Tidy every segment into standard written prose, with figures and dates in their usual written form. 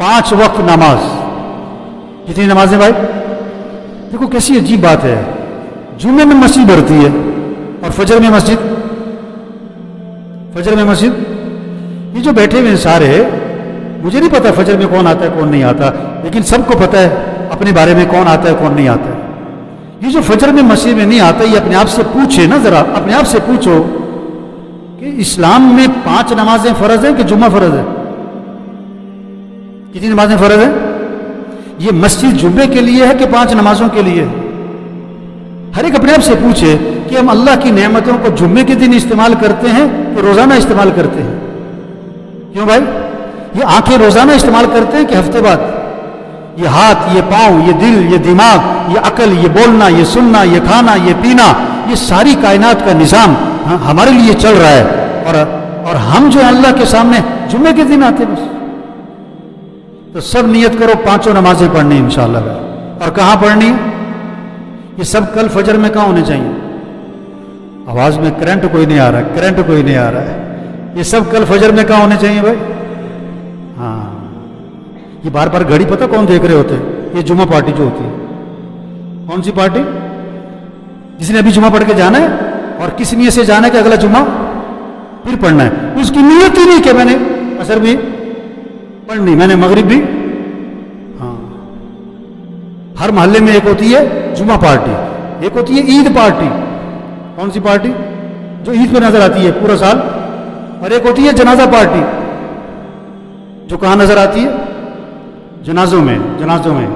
5 वक्त नमाज। कितनी नमाजें भाई? देखो कैसी अजीब बात है, जुम्मे में मस्जिद भरती है और फजर में मस्जिद, फजर में मस्जिद। ये जो बैठे हुए हैं सारे, मुझे नहीं पता फजर में कौन आता है कौन नहीं आता, लेकिन सबको पता है अपने बारे में कौन आता है कौन नहीं आता है। ये जो फजर में मस्जिद में नहीं आता, ये अपने आप से पूछे ना, जरा अपने आप से पूछो कि इस्लाम में 5 नमाजें फर्ज हैं कि जुम्मा फर्ज है? कितनी नमाजें फर्ज हैं? ये मस्जिद जुम्मे के लिए है कि 5 नमाजों के लिए? हर एक अपने आप से पूछे कि हम अल्लाह की नेमतों को जुम्मे के दिन इस्तेमाल करते हैं कि रोजाना इस्तेमाल करते हैं? क्यों भाई? ये आंखें रोजाना इस्तेमाल करते हैं कि हफ्ते बाद? ये हाथ, ये पांव, ये दिल, ये दिमाग, ये अकल, ये बोलना, ये सुनना, ये खाना, ये पीना, ये सारी कायनात का निजाम हमारे लिए चल रहा है, और हम जो अल्लाह के सामने जुम्मे के दिन आते बस। तो सब नियत करो 5 नमाजें पढ़नी इंशाअल्लाह। और कहाँ पढ़नी? ये सब कल फजर में कहाँ होने चाहिए? आवाज में करंट कोई नहीं आ रहा है, करंट कोई नहीं आ रहा है। ये सब कल फजर में कहाँ होने चाहिए भाई? हाँ, ये बार बार घड़ी पता कौन देख रहे होते हैं? ये जुम्मा पार्टी जो होती है। कौन सी पार्टी? जिसने अभी जुम्मा पढ़ के जाना है और किस नियत से जाना है कि अगला जुम्मा फिर पढ़ना है। उसकी नियत ही नहीं कि मैंने असर भी पढ़नी, मैंने मगरिब भी। हाँ, हर मोहल्ले में एक होती है जुम्मा पार्टी, एक होती है ईद पार्टी। कौन सी पार्टी? जो ईद पे नजर आती है पूरा साल। और एक होती है जनाजा पार्टी, जो कहाँ नजर आती है? जनाजों में, जनाजों में,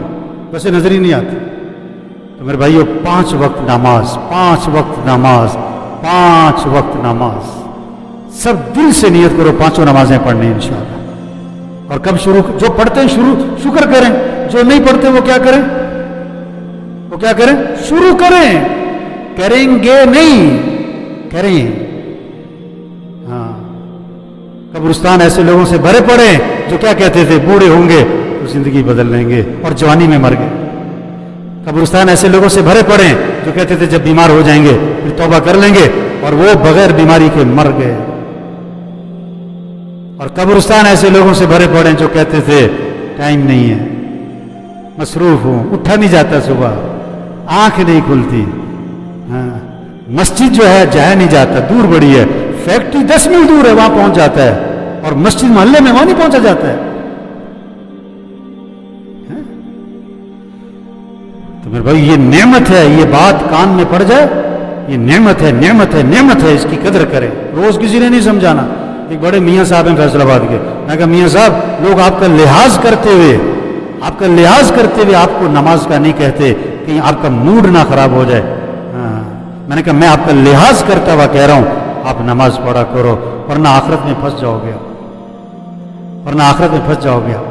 वैसे नजर ही नहीं आती। तो मेरे भाइयों, 5 वक्त नमाज, 5 वक्त नमाज, 5 वक्त नमाज। सब दिल से नियत करो 5 नमाजें पढ़नी इंशाअल्लाह। और कब शुरू? जो पढ़ते हैं शुरू शुक्र करें, जो नहीं पढ़ते वो क्या करें? वो क्या करें? शुरू करें, करेंगे नहीं, करें। हाँ, कब्रिस्तान ऐसे लोगों से भरे पड़े जो क्या कहते थे, बूढ़े होंगे तो जिंदगी बदल लेंगे और जवानी में मर गए। कब्रिस्तान ऐसे लोगों से भरे पड़े जो कहते थे जब बीमार हो जाएंगे फिर तौबा कर लेंगे, और वो बगैर बीमारी के मर गए। और कब्रिस्तान ऐसे लोगों से भरे पड़े जो कहते थे टाइम नहीं है, मसरूफ हूं, उठा नहीं जाता, सुबह आंख नहीं खुलती। हाँ, मस्जिद जो है जाया नहीं जाता, दूर बड़ी है, फैक्ट्री 10 मील दूर है, वहां पहुंच जाता है, और मस्जिद मोहल्ले में वहां नहीं पहुंचा जाता है। तो मेरे भाई, ये नेमत है, ये बात कान में पड़ जाए, ये नेमत है, नेमत है, नेमत है, इसकी कदर करें। रोज किसी ने नहीं समझाना। एक बड़े मियाँ साहब हैं फैसलाबाद के, मैं कहा मियाँ साहब, लोग आपका लिहाज करते हुए, आपका लिहाज करते हुए आपको नमाज का नहीं कहते, कहीं आपका मूड ना खराब हो जाए। मैंने कहा मैं आपका लिहाज करता हुआ कह रहा हूं, आप नमाज पढ़ा करो, वरना आखिरत में फंस जाओगे, वरना आखिरत में फंस जाओगे। आप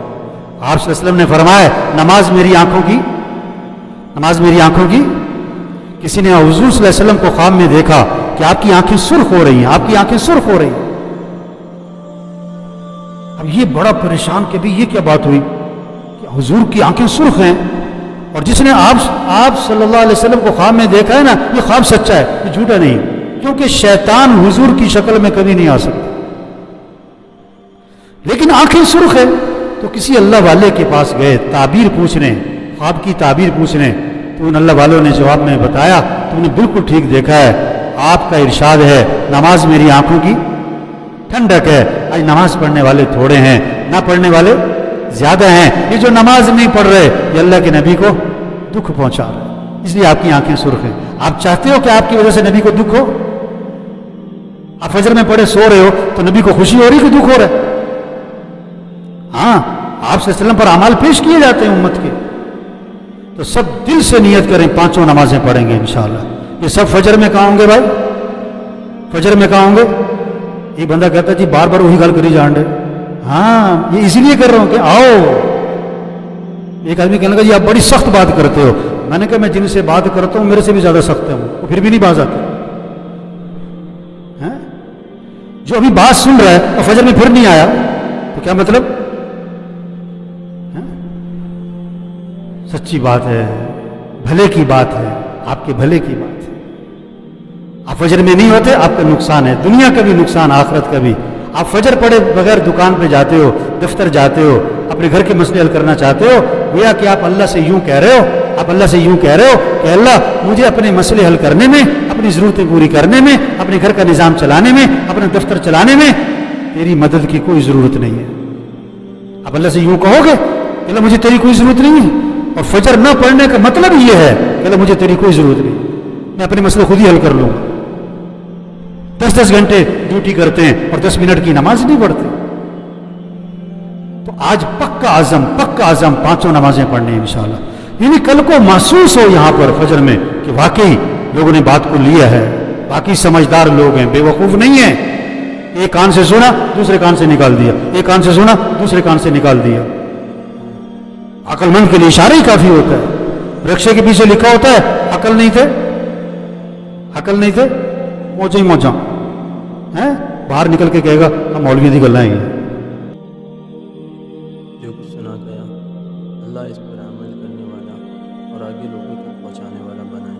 सल्लल्लाहु अलैहि वसल्लम ने फरमाया, नमाज मेरी आंखों की, नमाज मेरी आंखों की। किसी ने हुजूर सल्लल्लाहु अलैहि वसल्लम को ख्वाब में देखा कि आपकी आंखें सुर्ख हो रही हैं, आपकी आंखें सुर्ख हो रही हैं। अब ये बड़ा परेशान कि भाई ये क्या बात हुई कि हुजूर की आंखें सुर्ख हैं, और जिसने आप सल्लल्लाहु अलैहि वसल्लम को ख्वाब में देखा है ना, ये ख्वाब सच्चा है, ये झूठा नहीं, क्योंकि शैतान हुजूर की शक्ल में कभी नहीं आ सकता। लेकिन आंखें सुर्ख है, तो किसी अल्लाह वाले के पास गए ताबीर पूछने, ख्वाब की ताबीर पूछने, तो उन अल्लाह वालों ने जवाब में बताया, तुमने बिल्कुल ठीक देखा है, आपका इरशाद है नमाज मेरी आंखों की ठंडक है। आज नमाज पढ़ने वाले थोड़े हैं, ना पढ़ने वाले ज्यादा हैं। ये जो नमाज नहीं पढ़ रहे, ये अल्लाह के नबी को दुख पहुंचा रहे, इसलिए आपकी आंखें सुर्ख हैं। आप चाहते हो कि आपकी वजह से नबी को दुख हो? आप फजर में पढ़े सो रहे हो तो नबी को खुशी हो रही कि दुख हो रहा है? हाँ, आप सल्लल्लाहु अलैहि वसल्लम पर अमाल पेश किए जाते हैं उम्मत के। तो सब दिल से नियत करें, 5 नमाजें पढ़ेंगे इंशाअल्लाह। ये सब फजर में कहाँ होंगे भाई? फजर में कहाँ होंगे? एक बंदा कहता जी बार बार वही गल करी जान रहे। हाँ, ये इसलिए कर रहा हूं कि आओ। एक आदमी कहने लगा जी आप बड़ी सख्त बात करते हो। मैंने कहा मैं जिनसे बात करता हूं मेरे से भी ज्यादा सख्त है वो फिर भी नहीं बाज आते हैं? जो अभी बात सुन रहा है और फजर में फिर नहीं आया तो क्या मतलब है? सच्ची बात है, भले की बात है, आपके भले की बात है। आप फजर में नहीं होते, आपका नुकसान है, दुनिया का भी नुकसान, आखिरत का भी। आप फजर पढ़े बगैर दुकान पे जाते हो, दफ्तर जाते हो, اپنے گھر کے مسئلے حل کرنا چاہتے ہو، گویا کہ آپ اللہ سے یوں کہہ رہے ہو، آپ اللہ سے یوں کہہ رہے ہو کہ اللہ مجھے اپنے مسئلے حل کرنے میں، اپنی ضرورتیں پوری کرنے میں، اپنے گھر کا نظام چلانے میں، اپنا دفتر چلانے میں تیری مدد کی کوئی ضرورت نہیں ہے۔ آپ اللہ سے یوں کہو گے کہ اللہ مجھے تیری کوئی ضرورت نہیں ہے، اور فجر نہ پڑھنے کا مطلب یہ ہے کہ اللہ مجھے تیری کوئی ضرورت نہیں، میں اپنے مسئلے خود ہی حل کر لوں گا۔ 10 گھنٹے ڈیوٹی کرتے ہیں اور 10 منٹ کی نماز نہیں پڑھتے۔ تو آج پکا عزم 5 نمازیں پڑھنی ہیں انشاءاللہ، یعنی کل کو محسوس ہو یہاں پر فجر میں کہ واقعی لوگوں نے بات کو لیا ہے، باقی سمجھدار لوگ ہیں، بے وقوف نہیں ہیں۔ ایک کان سے سنا دوسرے کان سے نکال دیا، ایک کان سے سنا دوسرے کان سے نکال دیا۔ عقل مند کے لیے اشارہ ہی کافی ہوتا ہے۔ رکشے کے پیچھے لکھا ہوتا ہے عقل نہیں تھے موجاں ہیں، باہر نکل کے کہے گا ہم مولوی دی گلیں ہیں۔ جو کچھ سنا گیا اللہ اس پر عمل کرنے والا اور آگے لوگوں تک پہنچانے والا بنائے۔